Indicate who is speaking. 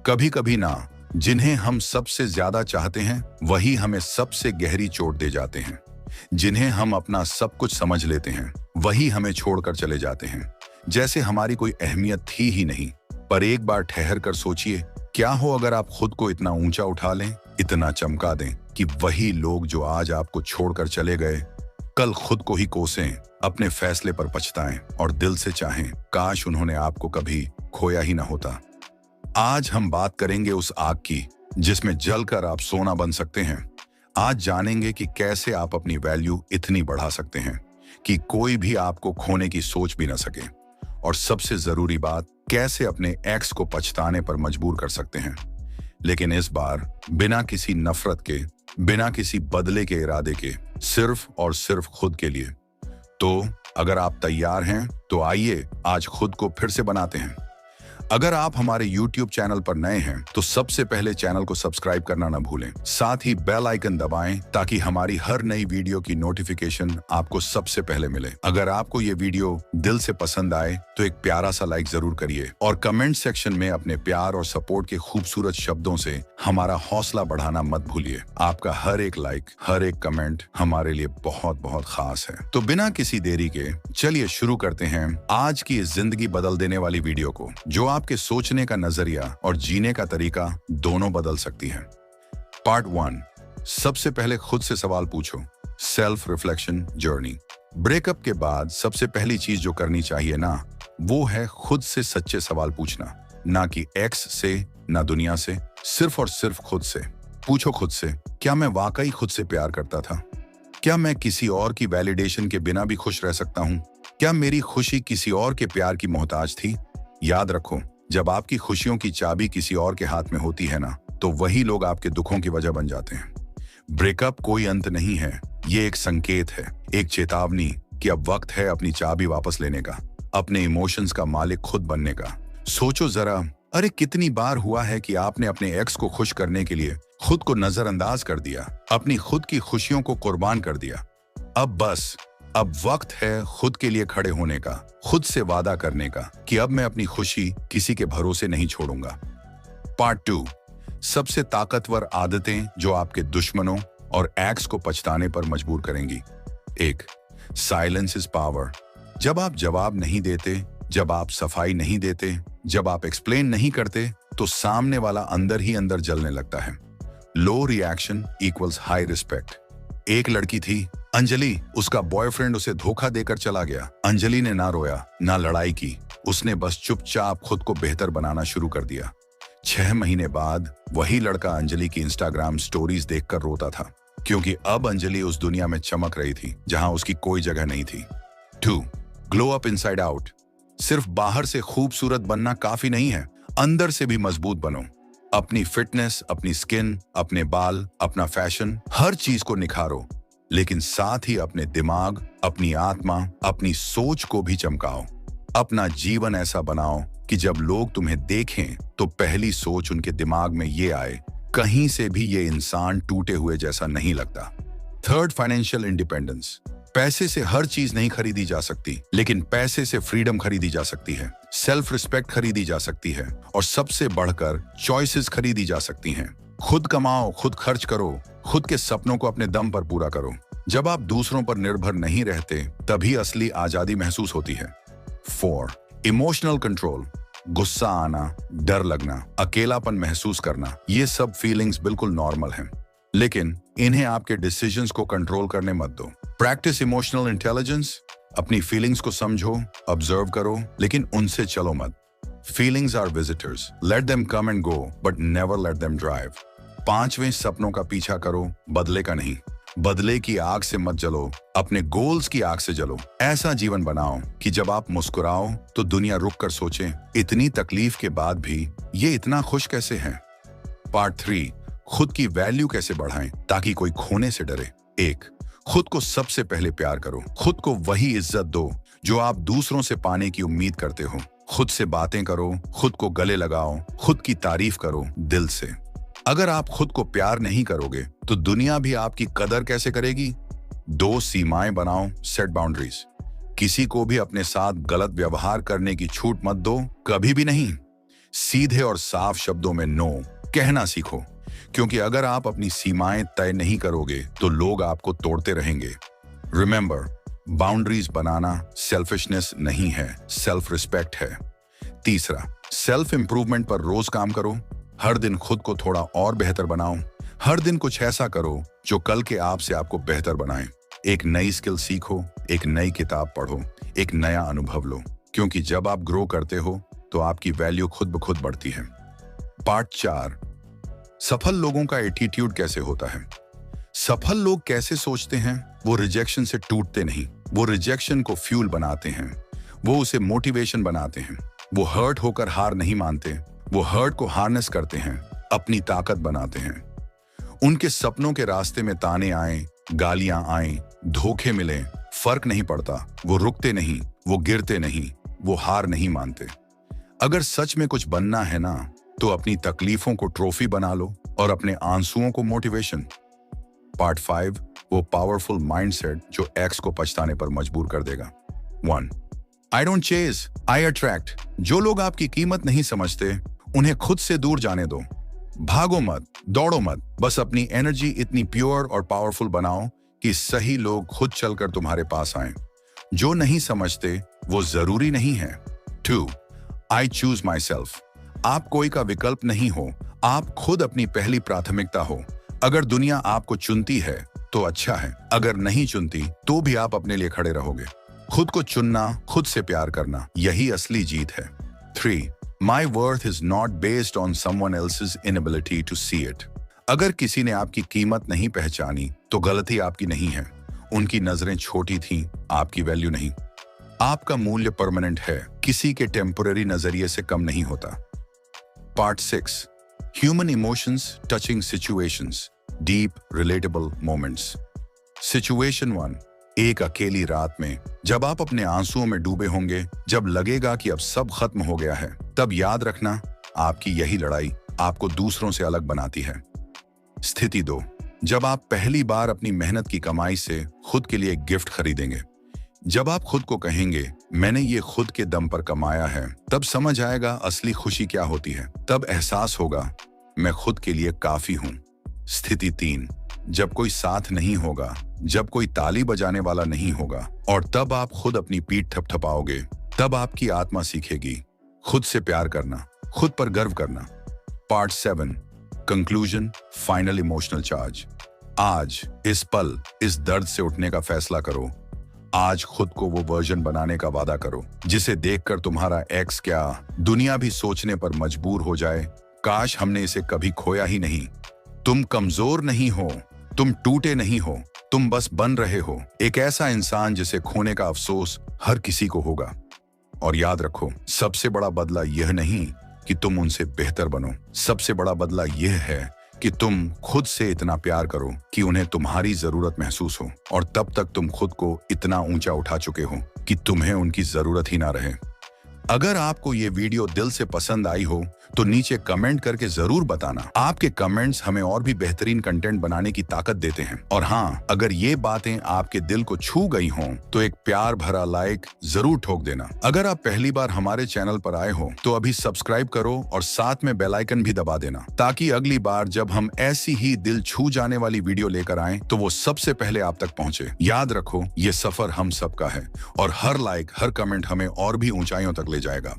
Speaker 1: कभी कभी ना, जिन्हें हम सबसे ज्यादा चाहते हैं वही हमें सबसे गहरी चोट दे जाते हैं। जिन्हें हम अपना सब कुछ समझ लेते हैं वही हमें छोड़कर चले जाते हैं, जैसे हमारी कोई अहमियत थी ही नहीं। पर एक बार ठहर कर सोचिए, क्या हो अगर आप खुद को इतना ऊंचा उठा लें, इतना चमका दें कि वही लोग जो आज आपको छोड़कर चले गए, कल खुद को ही कोसें, अपने फैसले पर पछताएं और दिल से चाहें काश उन्होंने आपको कभी खोया ही ना होता। आज हम बात करेंगे उस आग की जिसमें जलकर आप सोना बन सकते हैं। आज जानेंगे कि कैसे आप अपनी वैल्यू इतनी बढ़ा सकते हैं कि कोई भी आपको खोने की सोच भी ना सके। और सबसे जरूरी बात, कैसे अपने एक्स को पछताने पर मजबूर कर सकते हैं, लेकिन इस बार बिना किसी नफरत के, बिना किसी बदले के इरादे के, सिर्फ और सिर्फ खुद के लिए। तो अगर आप तैयार हैं तो आइए आज खुद को फिर से बनाते हैं। अगर आप हमारे YouTube चैनल पर नए हैं तो सबसे पहले चैनल को सब्सक्राइब करना न भूलें। साथ ही बेल आइकन दबाएं ताकि हमारी हर नई वीडियो की नोटिफिकेशन आपको सबसे पहले मिले। अगर आपको ये वीडियो दिल से पसंद आए तो एक प्यारा सा लाइक जरूर करिए और कमेंट सेक्शन में अपने प्यार और सपोर्ट के खूबसूरत शब्दों से हमारा हौसला बढ़ाना मत भूलिए। आपका हर एक लाइक, हर एक कमेंट हमारे लिए बहुत बहुत खास है। तो बिना किसी देरी के चलिए शुरू करते हैं आज की इस जिंदगी बदल देने वाली वीडियो को, जो आपके सोचने का नजरिया और जीने का तरीका दोनों बदल सकती है। पार्ट 1, सबसे पहले खुद से सवाल पूछो। Self reflection journey. ब्रेकअप के बाद सबसे पहली चीज जो करनी चाहिए ना, वो है खुद से सच्चे सवाल पूछना। ना कि एक्स से, ना दुनिया से, सिर्फ और सिर्फ खुद से। पूछो खुद से, क्या मैं वाकई खुद से प्यार करता था? क्या मैं किसी और की वैलिडेशन के बिना भी खुश रह सकता हूँ? क्या मेरी खुशी किसी और के प्यार की मोहताज थी? याद रखो, जब आपकी खुशियों की चाबी किसी और के हाथ में होती है ना, तो वही लोग आपके दुखों की वजह बन जाते हैं। ब्रेकअप कोई अंत नहीं है, ये एक संकेत है, एक चेतावनी कि अब वक्त है अपनी चाबी वापस लेने का, अपने इमोशंस का मालिक खुद बनने का। सोचो जरा, अरे कितनी बार हुआ है कि आपने अपने एक्स को खुश करने के लिए खुद को नजरअंदाज कर दिया, अपनी खुद की खुशियों को कुर्बान कर दिया। अब वक्त है खुद के लिए खड़े होने का, खुद से वादा करने का कि अब मैं अपनी खुशी किसी के भरोसे नहीं छोड़ूंगा। पार्ट 2, सबसे ताकतवर आदतें जो आपके दुश्मनों और एक्स को पछताने पर मजबूर करेंगी। 1, साइलेंस इज पावर। जब आप जवाब नहीं देते, जब आप सफाई नहीं देते, जब आप एक्सप्लेन नहीं करते, तो सामने वाला अंदर ही अंदर जलने लगता है। लो रिएक्शन इक्वल्स हाई रिस्पेक्ट। एक लड़की थी अंजलि, उसका बॉयफ्रेंड उसे धोखा देकर चला गया। अंजलि ने ना रोया, ना लड़ाई की, उसने बस चुपचाप खुद को बेहतर बनाना शुरू कर दिया। 6 महीने बाद वही लड़का अंजलि की इंस्टाग्राम स्टोरीज देखकर रोता था, क्योंकि अब अंजलि उस दुनिया में चमक रही थी जहां उसकी कोई जगह नहीं थी। 2, ग्लो अप इनसाइड आउट। सिर्फ बाहर से खूबसूरत बनना काफी नहीं है, अंदर से भी मजबूत बनो। अपनी फिटनेस, अपनी स्किन, अपने बाल, अपना फैशन, हर चीज को निखारो, लेकिन साथ ही अपने दिमाग, अपनी आत्मा, अपनी सोच को भी चमकाओ। अपना जीवन ऐसा बनाओ कि जब लोग तुम्हें देखें तो पहली सोच उनके दिमाग में ये आए, कहीं से भी ये इंसान टूटे हुए जैसा नहीं लगता। 3, फाइनेंशियल इंडिपेंडेंस। पैसे से हर चीज नहीं खरीदी जा सकती, लेकिन पैसे से फ्रीडम खरीदी जा सकती है, सेल्फ रिस्पेक्ट खरीदी जा सकती है, और सबसे बढ़कर चॉइसेस खरीदी जा सकती हैं। खुद कमाओ, खुद खर्च करो, खुद के सपनों को अपने दम पर पूरा करो। जब आप दूसरों पर निर्भर नहीं रहते, तभी असली आजादी महसूस होती है। 4, इमोशनल कंट्रोल। गुस्सा आना, डर लगना, अकेलापन महसूस करना, ये सब फीलिंग्स बिल्कुल नॉर्मल हैं, लेकिन इन्हें आपके डिसीजंस को कंट्रोल करने मत दो। Practice emotional intelligence. अपनी फीलिंग्स को समझो, ऑब्जर्व करो, लेकिन उनसे चलो मत। Feelings are visitors, let them come and go, but never let them drive. 5वें, सपनों का पीछा करो, बदले का नहीं। बदले की आग से मत जलो, अपने गोल्स की आग से जलो। ऐसा जीवन बनाओ कि जब आप मुस्कुराओ तो दुनिया रुक कर सोचे, इतनी तकलीफ के बाद भी ये इतना खुश कैसे हैं। पार्ट 3, खुद की वैल्यू कैसे बढ़ाएं ताकि कोई खोने से डरे। 1, खुद को सबसे पहले प्यार करो। खुद को वही इज्जत दो जो आप दूसरों से पाने की उम्मीद करते हो। खुद से बातें करो, खुद को गले लगाओ, खुद की तारीफ करो दिल से। अगर आप खुद को प्यार नहीं करोगे तो दुनिया भी आपकी कदर कैसे करेगी। 2, सीमाएं बनाओ, सेट बाउंड्रीज। किसी को भी अपने साथ गलत व्यवहार करने की छूट मत दो, कभी भी नहीं। सीधे और साफ शब्दों में नो कहना सीखो, क्योंकि अगर आप अपनी सीमाएं तय नहीं करोगे तो लोग आपको तोड़ते रहेंगे। रिमेंबर, बाउंड्रीज बनाना सेल्फिशनेस नहीं है, सेल्फ रिस्पेक्ट है। तीसरा, सेल्फ इंप्रूवमेंट पर रोज काम करो। हर दिन खुद को थोड़ा और बेहतर बनाओ। हर दिन कुछ ऐसा करो जो कल के आप से आपको बेहतर बनाए। एक नई स्किल सीखो, एक नई किताब पढ़ो, एक नया अनुभव लो, क्योंकि जब आप ग्रो करते हो तो आपकी वैल्यू खुद ब खुद बढ़ती है। पार्ट 4, सफल लोगों का एटीट्यूड कैसे होता है। सफल लोग कैसे सोचते हैं? वो रिजेक्शन से टूटते नहीं, वो रिजेक्शन को फ्यूल बनाते हैं, वो उसे मोटिवेशन बनाते हैं। वो हर्ट होकर हार नहीं मानते, वो हर्ट को हार्नेस करते हैं, अपनी ताकत बनाते हैं। उनके सपनों के रास्ते में ताने आए, गालियां आए, धोखे मिले, फर्क नहीं पड़ता। वो रुकते नहीं, वो गिरते नहीं, वो हार नहीं मानते। अगर सच में कुछ बनना है ना, तो अपनी तकलीफों को ट्रॉफी बना लो और अपने आंसुओं को मोटिवेशन। पार्ट 5, वो पावरफुल माइंडसेट जो एक्स को पछताने पर मजबूर कर देगा। 1, I don't chase, I attract. जो लोग आपकी कीमत नहीं समझते, उन्हें खुद से दूर जाने दो। भागो मत, दौड़ो मत, बस अपनी एनर्जी इतनी प्योर और पावरफुल बनाओ कि सही लोग खुद चलकर तुम्हारे पास आएं। जो नहीं समझते वो जरूरी नहीं है। 2, आई चूज माई सेल्फ। आप कोई का विकल्प नहीं हो, आप खुद अपनी पहली प्राथमिकता हो। अगर दुनिया आपको चुनती है तो अच्छा है, अगर नहीं चुनती तो भी आप अपने लिए खड़े रहोगे। खुद को चुनना, खुद से प्यार करना, यही असली जीत है। 3, My worth is not based on someone else's inability to see it. अगर किसी ने आपकी कीमत नहीं पहचानी तो गलती आपकी नहीं है। उनकी नजरें छोटी थीं, आपकी वैल्यू नहीं। आपका मूल्य परमानेंट है, किसी के टेम्पररी नजरिए से कम नहीं होता। Part 6, human emotions touching situations, deep relatable moments. Situation 1, एक अकेली रात में जब आप अपने आंसुओं में डूबे होंगे, जब लगेगा कि अब सब खत्म हो गया है, तब याद रखना आपकी यही लड़ाई आपको दूसरों से अलग बनाती है। स्थिति 2, जब आप पहली बार अपनी मेहनत की कमाई से खुद के लिए एक गिफ्ट खरीदेंगे। जब आप खुद को कहेंगे मैंने ये खुद के दम पर कमाया है, तब समझ आएगा असली खुशी क्या होती है। तब एहसास होगा मैं खुद के लिए काफी हूं। स्थिति 3, जब कोई साथ नहीं होगा, जब कोई ताली बजाने वाला नहीं होगा, और तब आप खुद अपनी पीठ थपथपाओगे। तब आपकी आत्मा सीखेगी खुद से प्यार करना, खुद पर गर्व करना। Part 7, conclusion, final emotional charge. आज इस पल इस दर्द से उठने का फैसला करो। आज खुद को वो वर्जन बनाने का वादा करो जिसे देखकर तुम्हारा एक्स क्या दुनिया भी सोचने पर मजबूर हो जाए, काश हमने इसे कभी खोया ही नहीं। तुम कमजोर नहीं हो, तुम टूटे नहीं हो, तुम बस बन रहे हो एक ऐसा इंसान जिसे खोने का अफसोस हर किसी को होगा। और याद रखो, सबसे बड़ा बदला यह नहीं कि तुम उनसे बेहतर बनो, सबसे बड़ा बदला यह है कि तुम खुद से इतना प्यार करो कि उन्हें तुम्हारी जरूरत महसूस हो, और तब तक तुम खुद को इतना ऊंचा उठा चुके हो कि तुम्हें उनकी जरूरत ही ना रहे। अगर आपको ये वीडियो दिल से पसंद आई हो तो नीचे कमेंट करके जरूर बताना। आपके कमेंट्स हमें और भी बेहतरीन कंटेंट बनाने की ताकत देते हैं। और हाँ, अगर ये बातें आपके दिल को छू गई हों तो एक प्यार भरा लाइक जरूर ठोक देना। अगर आप पहली बार हमारे चैनल पर आए हो तो अभी सब्सक्राइब करो और साथ में बेल आइकन भी दबा देना, ताकि अगली बार जब हम ऐसी ही दिल छू जाने वाली वीडियो लेकर आए तो वो सबसे पहले आप तक पहुंचे। याद रखो, ये सफर हम सबका है और हर लाइक, हर कमेंट हमें और भी ऊंचाइयों तक ले जाएगा।